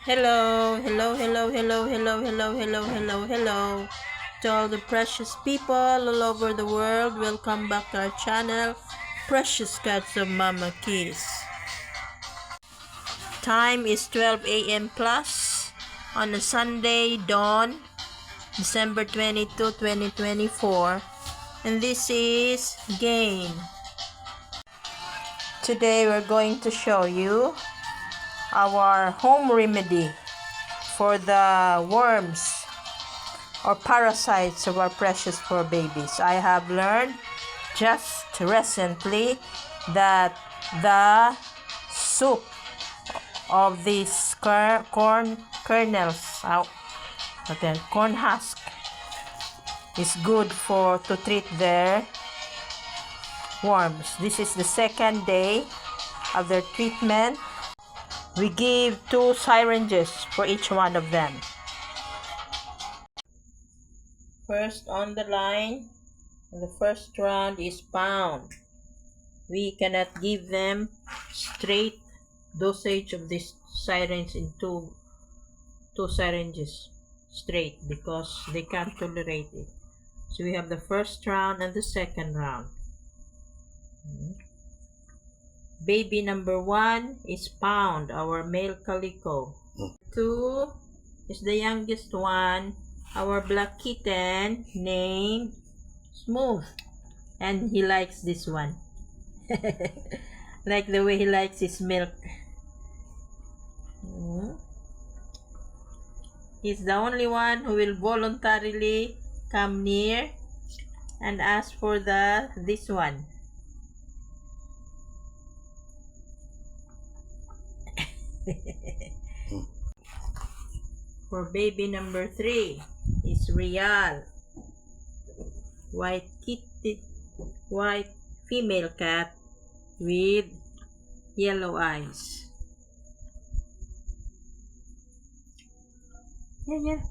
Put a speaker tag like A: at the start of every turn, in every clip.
A: Hello, hello, hello, hello, hello, hello, hello, hello, hello. To all the precious people all over the world, welcome back to our channel, Precious Cats of Mama Kiss. Time is 12 a.m. plus on a Sunday dawn, December 22, 2024. And this is Gain. Today we're going to show you our home remedy for the worms or parasites of our precious fur babies. I have learned just recently that the soup of these corn kernels, corn husk, is good to treat their worms. This is the second day of their treatment. We give 2 syringes for each one of them. First on the line, the first round is pound. We cannot give them straight dosage of this syringe in two syringes straight because they can't tolerate it. So we have the first round and the second round. Baby number 1 is Pound, our male calico. 2 is the youngest one, our black kitten named Smooth. And he likes this one. Like the way he likes his milk. He's the only one who will voluntarily come near and ask for this one. For baby number 3 is Real, white female cat with yellow eyes. Yeah.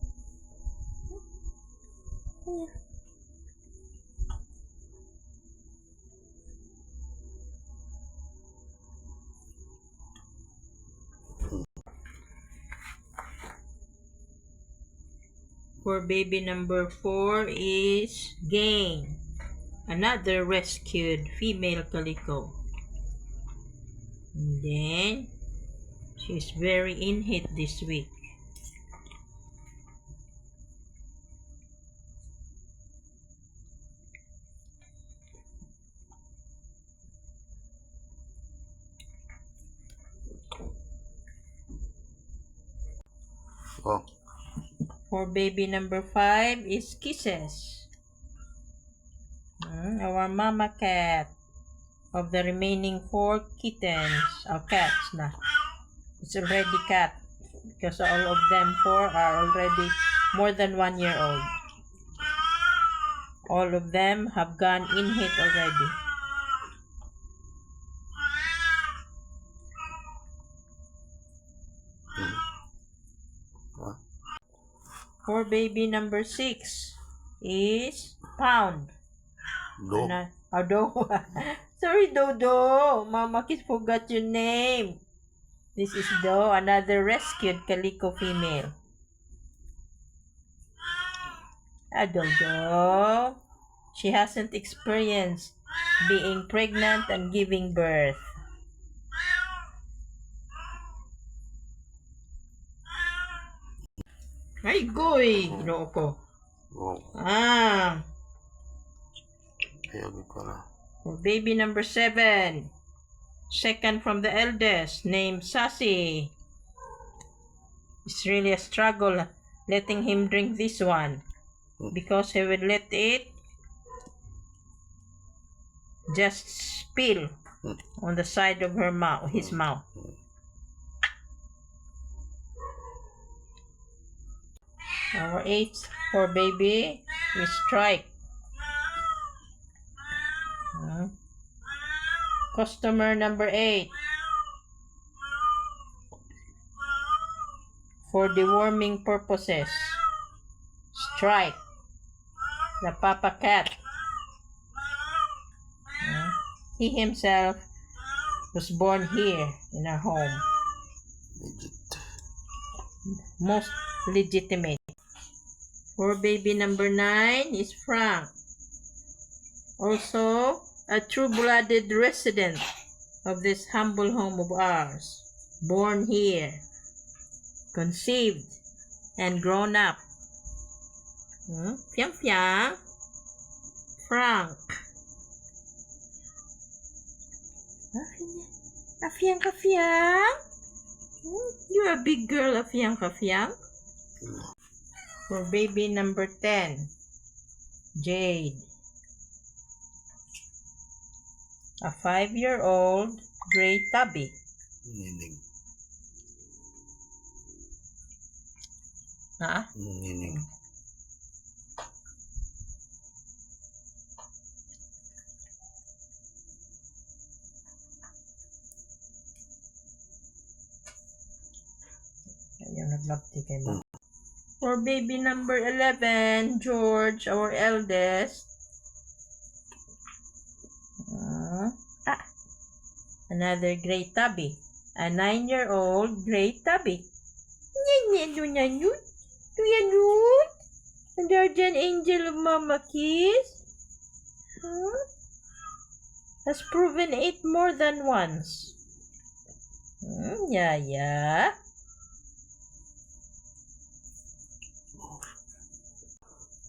A: For baby number 4 is Gain, another rescued female calico. And then she's very in heat this week.
B: Oh.
A: For baby number 5 is Kisses, our mama cat of the remaining 4 kittens, or cats na. It's already cat because all of them 4 are already more than 1 year old. All of them have gone in heat already. For baby number 6 is Pound. Dodo. Sorry, Dodo. Mama Kiss forgot your name. This is Do, another rescued calico female. Dodo. She hasn't experienced being pregnant and giving birth. Ay, goy! Ginoo ko.
B: Oh.
A: For baby number 7, second from the eldest, named Sassy. It's really a struggle letting him drink this one because he will let it just spill on the side of his mouth. Our 8th for baby is Strike. Customer number 8 for deworming purposes. Strike, the papa cat. He himself was born here in our home. most legitimate. For baby number 9 is Frank. Also, a true-blooded resident of this humble home of ours. Born here, conceived, and grown up. Fiang Fiang. Frank. Afiang Kafiang. You're a big girl, Afiang Kafiang. For baby number 10, Jade. A 5-year-old gray tabby.
B: Nining.
A: Nining. Ayun, naglapti kay mo. For baby number 11, George, our eldest. Another gray tabby. A 9-year-old gray tabby. And guardian angel of Mama Kiss. Has proven it more than once. Yeah.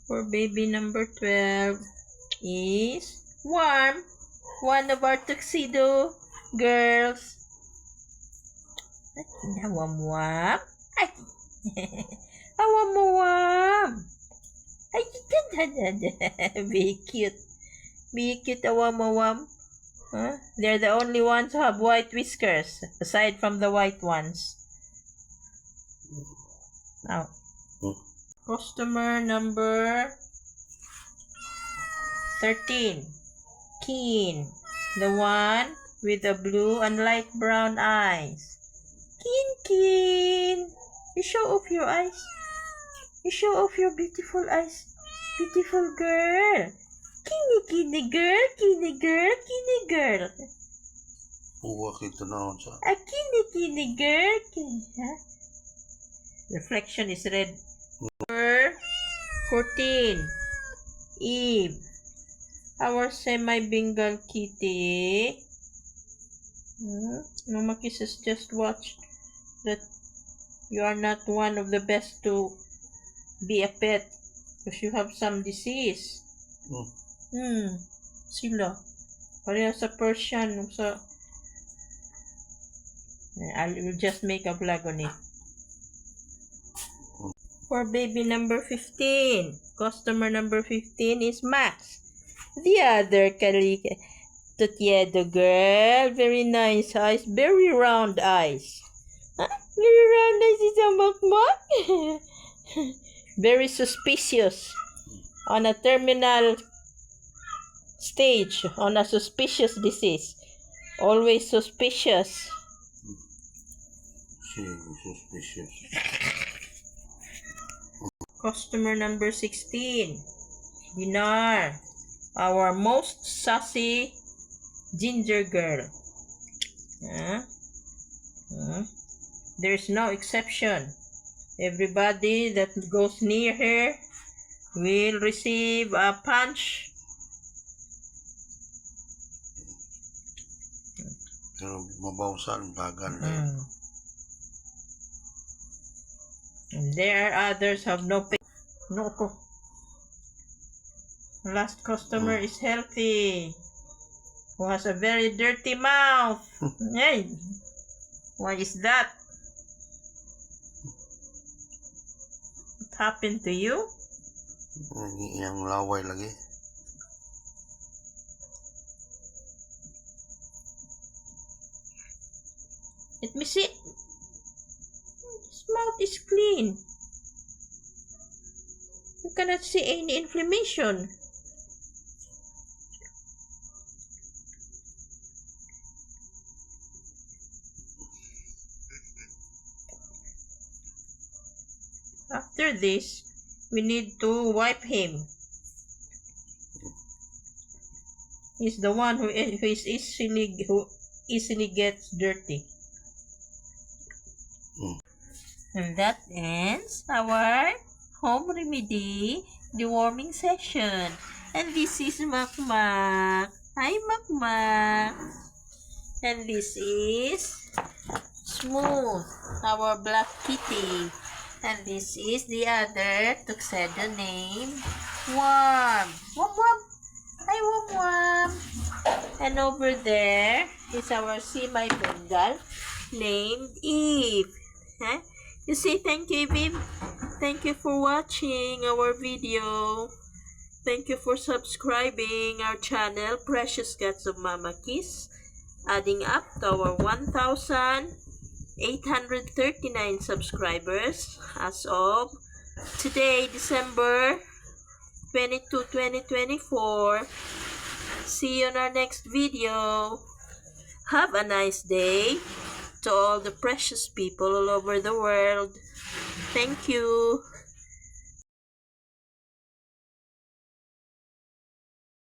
A: For baby number 12 is Warm, one of our tuxedo girls. Wam. Wam. Be cute. Be cute, Wam. They're the only ones who have white whiskers, aside from the white ones. Now, customer number 13, Keen, the one with the blue and light brown eyes. Keen, you show off your eyes. You show off your beautiful eyes. Beautiful girl. Kini girl.
B: Uwa kita na sa.
A: A kini girl. Reflection is red. Number 14, Eve, our semi-Bengal kitty. Mama Kiss has just watched that you are not one of the best to be a pet because you have some disease. Sila. Pareho sa Persian. I will just make a vlog on it. For baby number 15, customer number 15 is Max, the other Tutiedo girl. Very nice eyes, very round eyes. Very round eyes is a makmak. Very suspicious on a terminal stage, on a suspicious disease. Always suspicious.
B: Suspicious.
A: Customer number 16, Dinar, our most sassy ginger girl. There's no exception. Everybody that goes near her will receive a punch.
B: Pero mabawsan, bagan na yun.
A: And there are others have no pay. No. Last customer is Healthy, who has a very dirty mouth. Hey, what is that? What happened to you?
B: Yang laway lagi.
A: Let me see. His mouth is clean. You cannot see any inflammation. After this, we need to wipe him. He's the one who easily gets dirty. And that ends our home remedy deworming session. And this is Makmak. Hi, Makmak. And this is Smooth, our black kitty. And this is the other tuxedo named Warm. Warm, warm. Hi, Warm, warm. And over there is our semi-Bengal named Eve. Huh? You say thank you, Eve. Thank you for watching our video. Thank you for subscribing our channel, Precious Cats of Mama Kiss, adding up to our 1,839 subscribers as of today, December 22, 2024. See you in our next video. Have a nice day to all the precious people all over the world. Thank you.